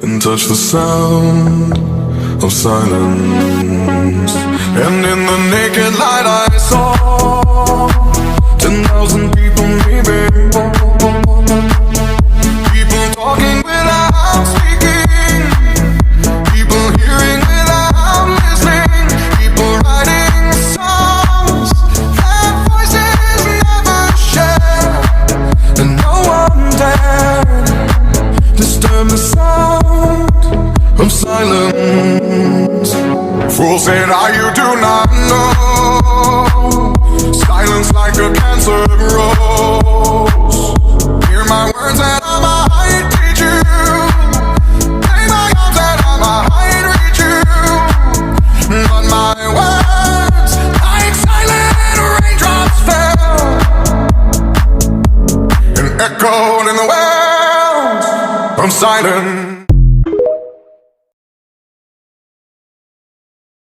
and touch the sound of silence. And in the naked light I saw 10,000 people, maybe. People talking without speaking, people hearing without listening, people writing songs that voices never share, and no one dared disturb the sound of silence. Fools say that you do not know, silence like a cancer grows. Hear my words and